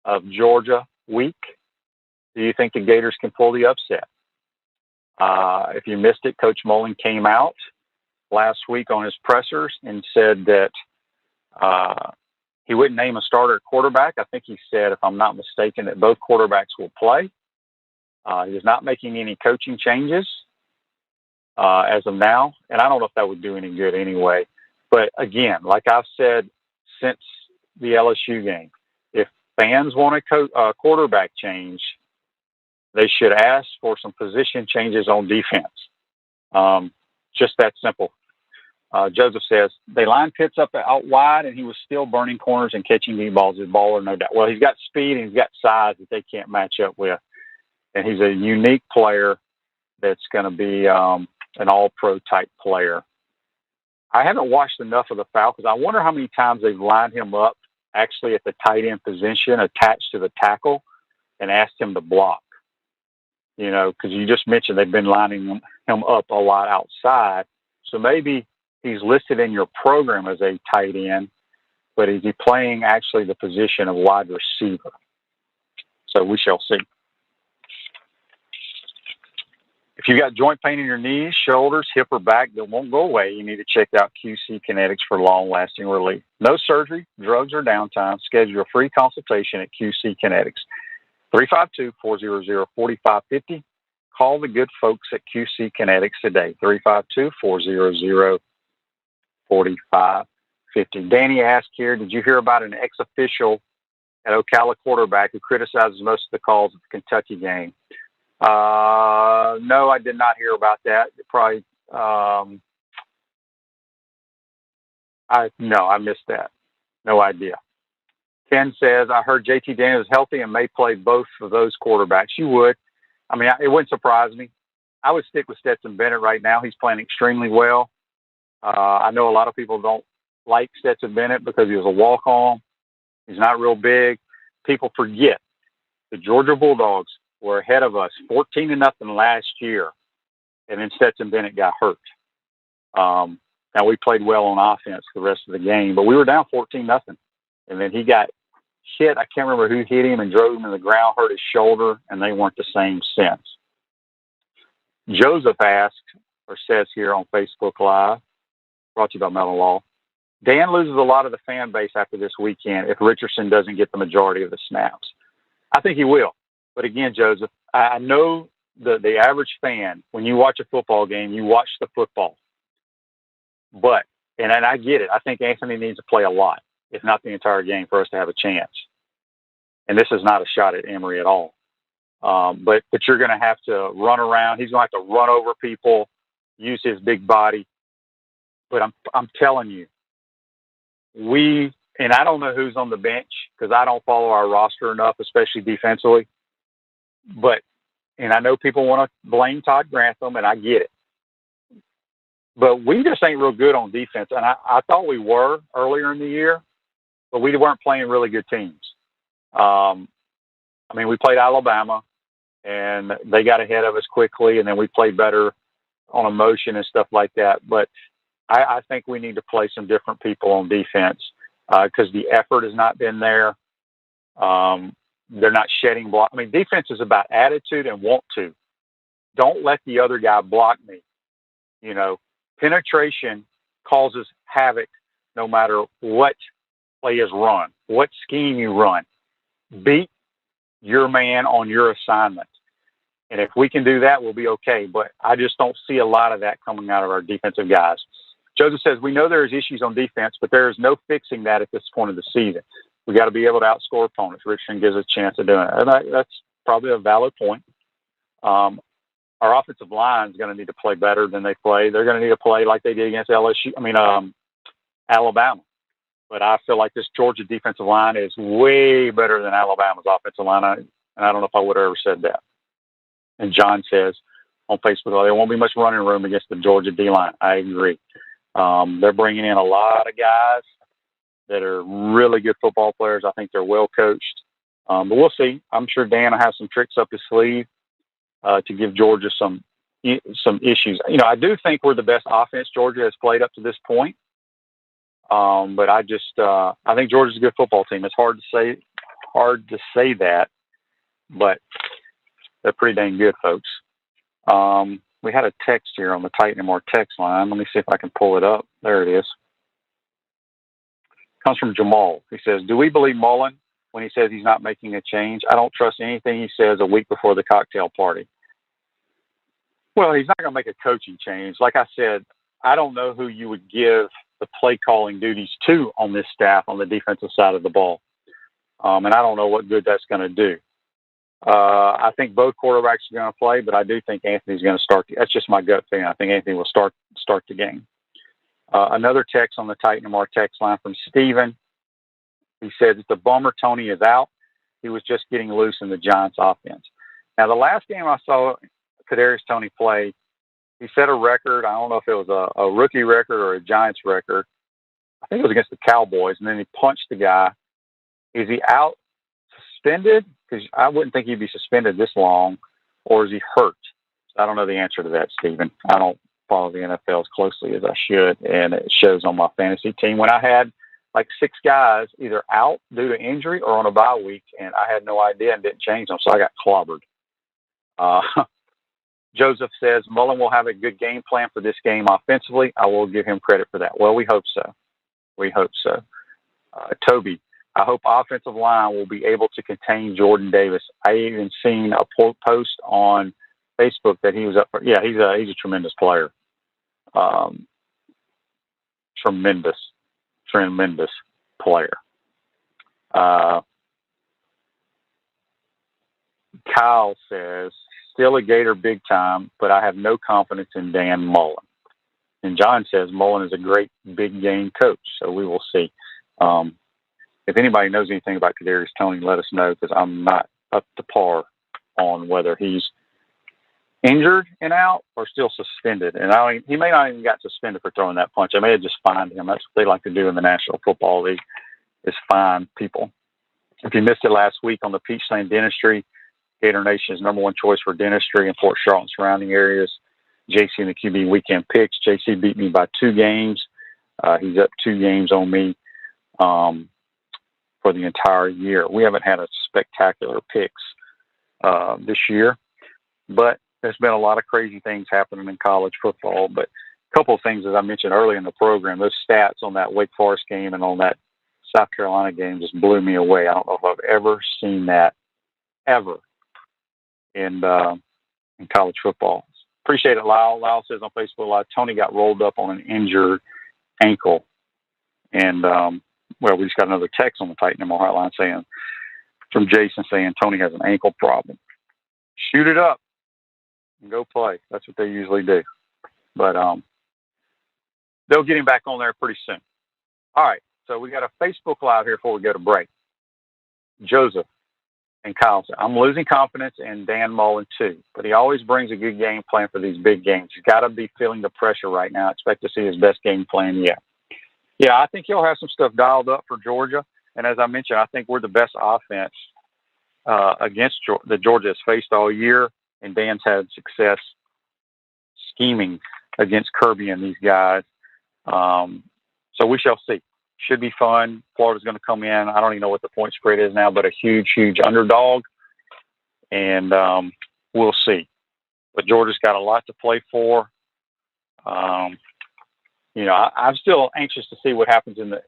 of Georgia week. Do you think the Gators can pull the upset? If you missed it, Coach Mullen came out last week on his pressers and said that He wouldn't name a starter at quarterback. I think he said, if I'm not mistaken, that both quarterbacks will play. He is not making any coaching changes as of now, and I don't know if that would do any good anyway. But again, like I've said since the LSU game, if fans want a quarterback change, they should ask for some position changes on defense. Just that simple. Joseph says, they lined Pitts up out wide, and he was still burning corners and catching deep balls. His baller, no doubt. Well, he's got speed and he's got size that they can't match up with. And he's a unique player that's going to be an all-pro type player. I haven't watched enough of the Falcons. I wonder how many times they've lined him up actually at the tight end position attached to the tackle and asked him to block. You know, because you just mentioned they've been lining him up a lot outside. So maybe he's listed in your program as a tight end, but is he playing actually the position of wide receiver? So we shall see. If you got joint pain in your knees, shoulders, hip, or back that won't go away, you need to check out QC Kinetics for long-lasting relief. No surgery, drugs, or downtime. Schedule a free consultation at QC Kinetics. 352-400-4550. Call the good folks at QC Kinetics today. 352-400-4550. Danny asked here, did you hear about an ex-official at Ocala quarterback who criticizes most of the calls at the Kentucky game? No, I did not hear about that. Probably, I missed that. No idea. Ken says, I heard JT Daniels is healthy and may play both of those quarterbacks. You would. I mean, it wouldn't surprise me. I would stick with Stetson Bennett right now. He's playing extremely well. I know a lot of people don't like Stetson Bennett because he was a walk-on. He's not real big. People forget the Georgia Bulldogs were ahead of us 14-0 last year, and then Stetson Bennett got hurt. Now, we played well on offense the rest of the game, but we were down 14-0, and then he got hit. I can't remember who hit him and drove him to the ground, hurt his shoulder, and they weren't the same since. Joseph asked, or says here on Facebook Live, brought to you by Mellon Law, Dan loses a lot of the fan base after this weekend if Richardson doesn't get the majority of the snaps. I think he will. But again, Joseph, I know the average fan, when you watch a football game, you watch the football. But, and I get it, I think Anthony needs to play a lot, if not the entire game, for us to have a chance. And this is not a shot at Emory at all. But you're going to have to run around. He's going to have to run over people, use his big body. But I'm telling you, and I don't know who's on the bench because I don't follow our roster enough, especially defensively. And I know people want to blame Todd Grantham, and I get it. But we just ain't real good on defense. And I thought we were earlier in the year, but we weren't playing really good teams. We played Alabama, and they got ahead of us quickly, and then we played better on emotion and stuff like that. But I think we need to play some different people on defense because the effort has not been there. They're not shedding block. Defense is about attitude and want to. Don't let the other guy block me. You know, penetration causes havoc no matter what play is run, what scheme you run. Beat your man on your assignment. And if we can do that, we'll be okay. But I just don't see a lot of that coming out of our defensive guys. Joseph says, we know there's issues on defense, but there is no fixing that at this point of the season. We got to be able to outscore opponents. Richardson gives us a chance of doing it. And that's probably a valid point. Our offensive line is going to need to play better than they play. They're going to need to play like they did against Alabama. But I feel like this Georgia defensive line is way better than Alabama's offensive line. And I don't know if I would have ever said that. And John says on Facebook, there won't be much running room against the Georgia D-line. I agree. They're bringing in a lot of guys that are really good football players. I think they're well coached. But we'll see. I'm sure Dan will have some tricks up his sleeve to give Georgia some issues. You know, I do think we're the best offense Georgia has played up to this point. But I think Georgia's a good football team. It's hard to say that, but they're pretty dang good, folks. We had a text here on the Titan and More text line. Let me see if I can pull it up. There it is. Comes from Jamal. He says, do we believe Mullen when he says he's not making a change? I don't trust anything he says a week before the cocktail party. Well, he's not going to make a coaching change. Like I said, I don't know who you would give the play calling duties to on this staff on the defensive side of the ball. And I don't know what good that's going to do. I think both quarterbacks are going to play, but I do think Anthony's going to start. That's just my gut feeling. I think Anthony will start the game. Another text on the Titan MR text line from Steven. He said it's a bummer Tony is out. He was just getting loose in the Giants offense. Now, the last game I saw Kadarius Toney play, he set a record. I don't know if it was a rookie record or a Giants record. I think it was against the Cowboys, and then he punched the guy. Is he out suspended? Because I wouldn't think he'd be suspended this long, or is he hurt? I don't know the answer to that, Stephen. I don't follow the NFL as closely as I should, and it shows on my fantasy team. When I had like 6 guys either out due to injury or on a bye week, and I had no idea and didn't change them, so I got clobbered. Joseph says, Mullen will have a good game plan for this game offensively. I will give him credit for that. Well, we hope so. We hope so. Toby, I hope offensive line will be able to contain Jordan Davis. I even seen a post on Facebook that he was up for. Yeah, he's a tremendous player. Tremendous player. Kyle says, still a Gator big time, but I have no confidence in Dan Mullen. And John says Mullen is a great big game coach, so we will see. If anybody knows anything about Kadarius Toney, let us know, because I'm not up to par on whether he's injured and out or still suspended. And he may not even got suspended for throwing that punch. I may have just fined him. That's what they like to do in the National Football League, is fine people. If you missed it last week on the Peachland Dentistry, Gator Nation's #1 choice for dentistry in Fort Charlotte and surrounding areas, JC and the QB Weekend Picks. JC beat me by 2 games. He's up 2 games on me for the entire year. We haven't had a spectacular picks this year, but there's been a lot of crazy things happening in college football. But a couple of things, as I mentioned earlier in the program, those stats on that Wake Forest game and on that South Carolina game just blew me away. I don't know if I've ever seen that ever in college football. Appreciate it, Lyle. Lyle says on Facebook Live, Tony got rolled up on an injured ankle. And, we just got another text on the Titan MR hotline from Jason saying Tony has an ankle problem. Shoot it up and go play. That's what they usually do. But they'll get him back on there pretty soon. All right, so we got a Facebook Live here before we go to break. Joseph and Kyle said, I'm losing confidence in Dan Mullen too, but he always brings a good game plan for these big games. He's got to be feeling the pressure right now. I expect to see his best game plan yet. Yeah, I think he'll have some stuff dialed up for Georgia. And as I mentioned, I think we're the best offense against that Georgia has faced all year. And Dan's had success scheming against Kirby and these guys. So we shall see. Should be fun. Florida's going to come in. I don't even know what the point spread is now, but a huge, huge underdog. And we'll see. But Georgia's got a lot to play for. I'm still anxious to see what happens in the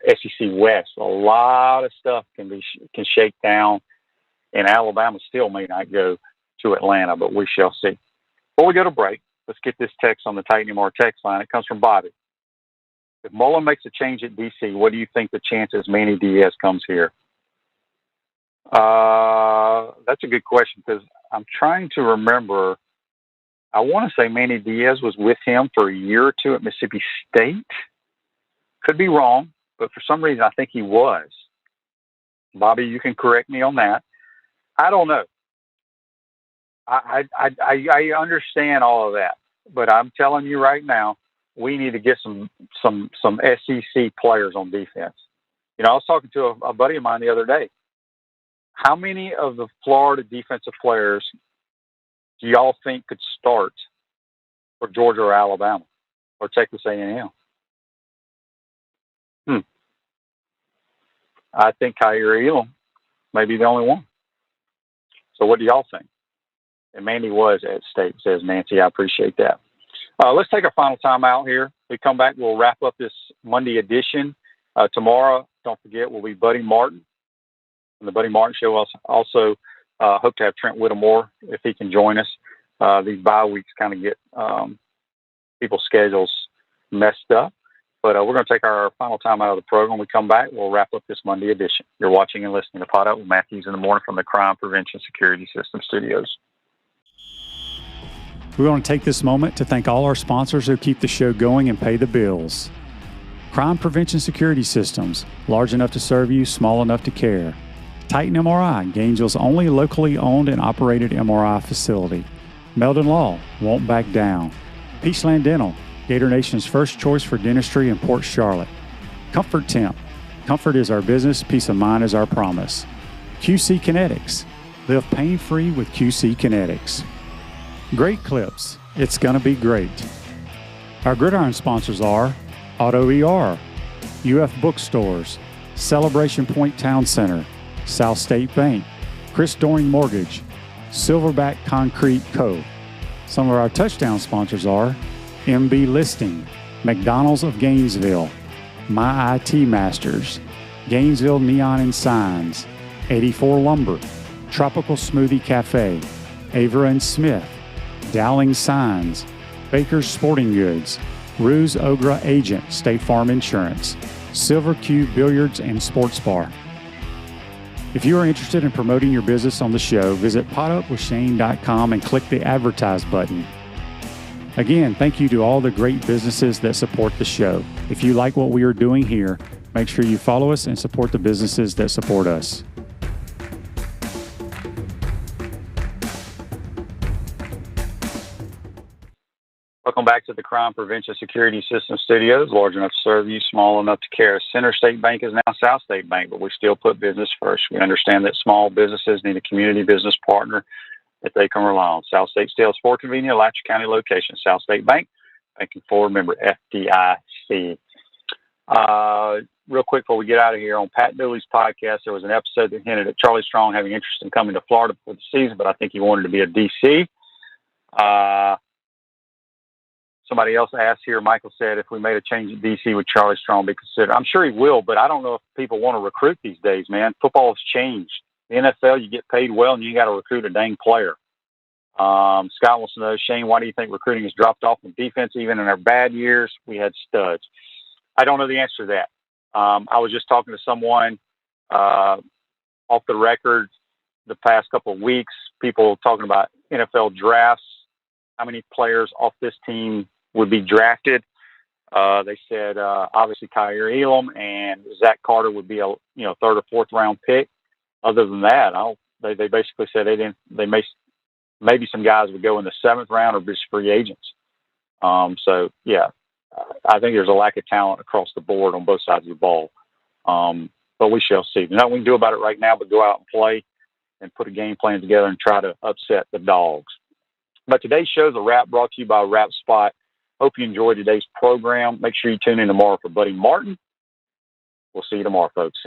SEC West. A lot of stuff can shake down, and Alabama still may not go to Atlanta, but we shall see. Before we go to break, let's get this text on the Titan MR text line. It comes from Bobby. If Mullen makes a change at DC, what do you think the chances Manny Diaz comes here? That's a good question, because I'm trying to remember. I want to say Manny Diaz was with him for a year or 2 at Mississippi State. Could be wrong, but for some reason I think he was. Bobby, you can correct me on that. I don't know. I understand all of that, but I'm telling you right now, we need to get some SEC players on defense. I was talking to a buddy of mine the other day. How many of the Florida defensive players do y'all think could start for Georgia or Alabama or Texas A&M? I think Kyrie Elam may be the only one. So what do y'all think? And Mandy was at State, says Nancy. I appreciate that. Let's take a final time out here. We come back, we'll wrap up this Monday edition. Tomorrow, don't forget, will be Buddy Martin. And the Buddy Martin Show also hope to have Trent Whittemore if he can join us. These bye weeks kind of get people's schedules messed up. But we're going to take our final time out of the program. When we come back, we'll wrap up this Monday edition. You're watching and listening to Pot Up with Matthews in the Morning from the Crime Prevention Security System Studios. We want to take this moment to thank all our sponsors who keep the show going and pay the bills. Crime Prevention Security Systems, large enough to serve you, small enough to care. Titan MRI, Gainesville's only locally owned and operated MRI facility. Meldon Law, won't back down. Peachland Dental, Gator Nation's first choice for dentistry in Port Charlotte. Comfort Temp, comfort is our business, peace of mind is our promise. QC Kinetics, live pain-free with QC Kinetics. Great Clips, it's gonna be great. Our Gridiron sponsors are Auto ER, UF Bookstores, Celebration Point Town Center, South State Bank, Chris Doring Mortgage, Silverback Concrete Co. Some of our touchdown sponsors are MB Listing, McDonald's of Gainesville, My IT Masters, Gainesville Neon and Signs, 84 Lumber, Tropical Smoothie Cafe, Avera and Smith, Dowling Signs, Baker's Sporting Goods, Ruse Ogra Agent, State Farm Insurance, Silver Cube Billiards and Sports Bar. If you are interested in promoting your business on the show, visit potupwithshane.com and click the Advertise button. Again, thank you to all the great businesses that support the show. If you like what we are doing here, make sure you follow us and support the businesses that support us. Welcome back to the Crime Prevention Security System Studios, large enough to serve you, small enough to care. Center State Bank is now South State Bank, but we still put business first. We understand that small businesses need a community business partner that they can rely on. South State still is for convenient Alachua County location. South State Bank, banking forward, member FDIC. Real quick before we get out of here, on Pat Dooley's podcast, there was an episode that hinted at Charlie Strong having interest in coming to Florida for the season, but I think he wanted to be a DC. Somebody else asked here, Michael said, if we made a change at DC, would Charlie Strong be considered? I'm sure he will, but I don't know if people want to recruit these days, man. Football has changed. The NFL, you get paid well, and you got to recruit a dang player. Scott wants to know, Shane, why do you think recruiting has dropped off in defense? Even in our bad years, we had studs. I don't know the answer to that. I was just talking to someone off the record the past couple of weeks, people talking about NFL drafts, how many players off this team would be drafted. They said obviously Kyer Elam and Zach Carter would be a third or fourth round pick. Other than that, they basically said maybe some guys would go in the seventh round or just free agents. So yeah, I think there's a lack of talent across the board on both sides of the ball. But we shall see. There's nothing we can do about it right now, but go out and play and put a game plan together and try to upset the dogs. But today's show is a wrap brought to you by Wrap Spot. Hope you enjoyed today's program. Make sure you tune in tomorrow for Buddy Martin. We'll see you tomorrow, folks.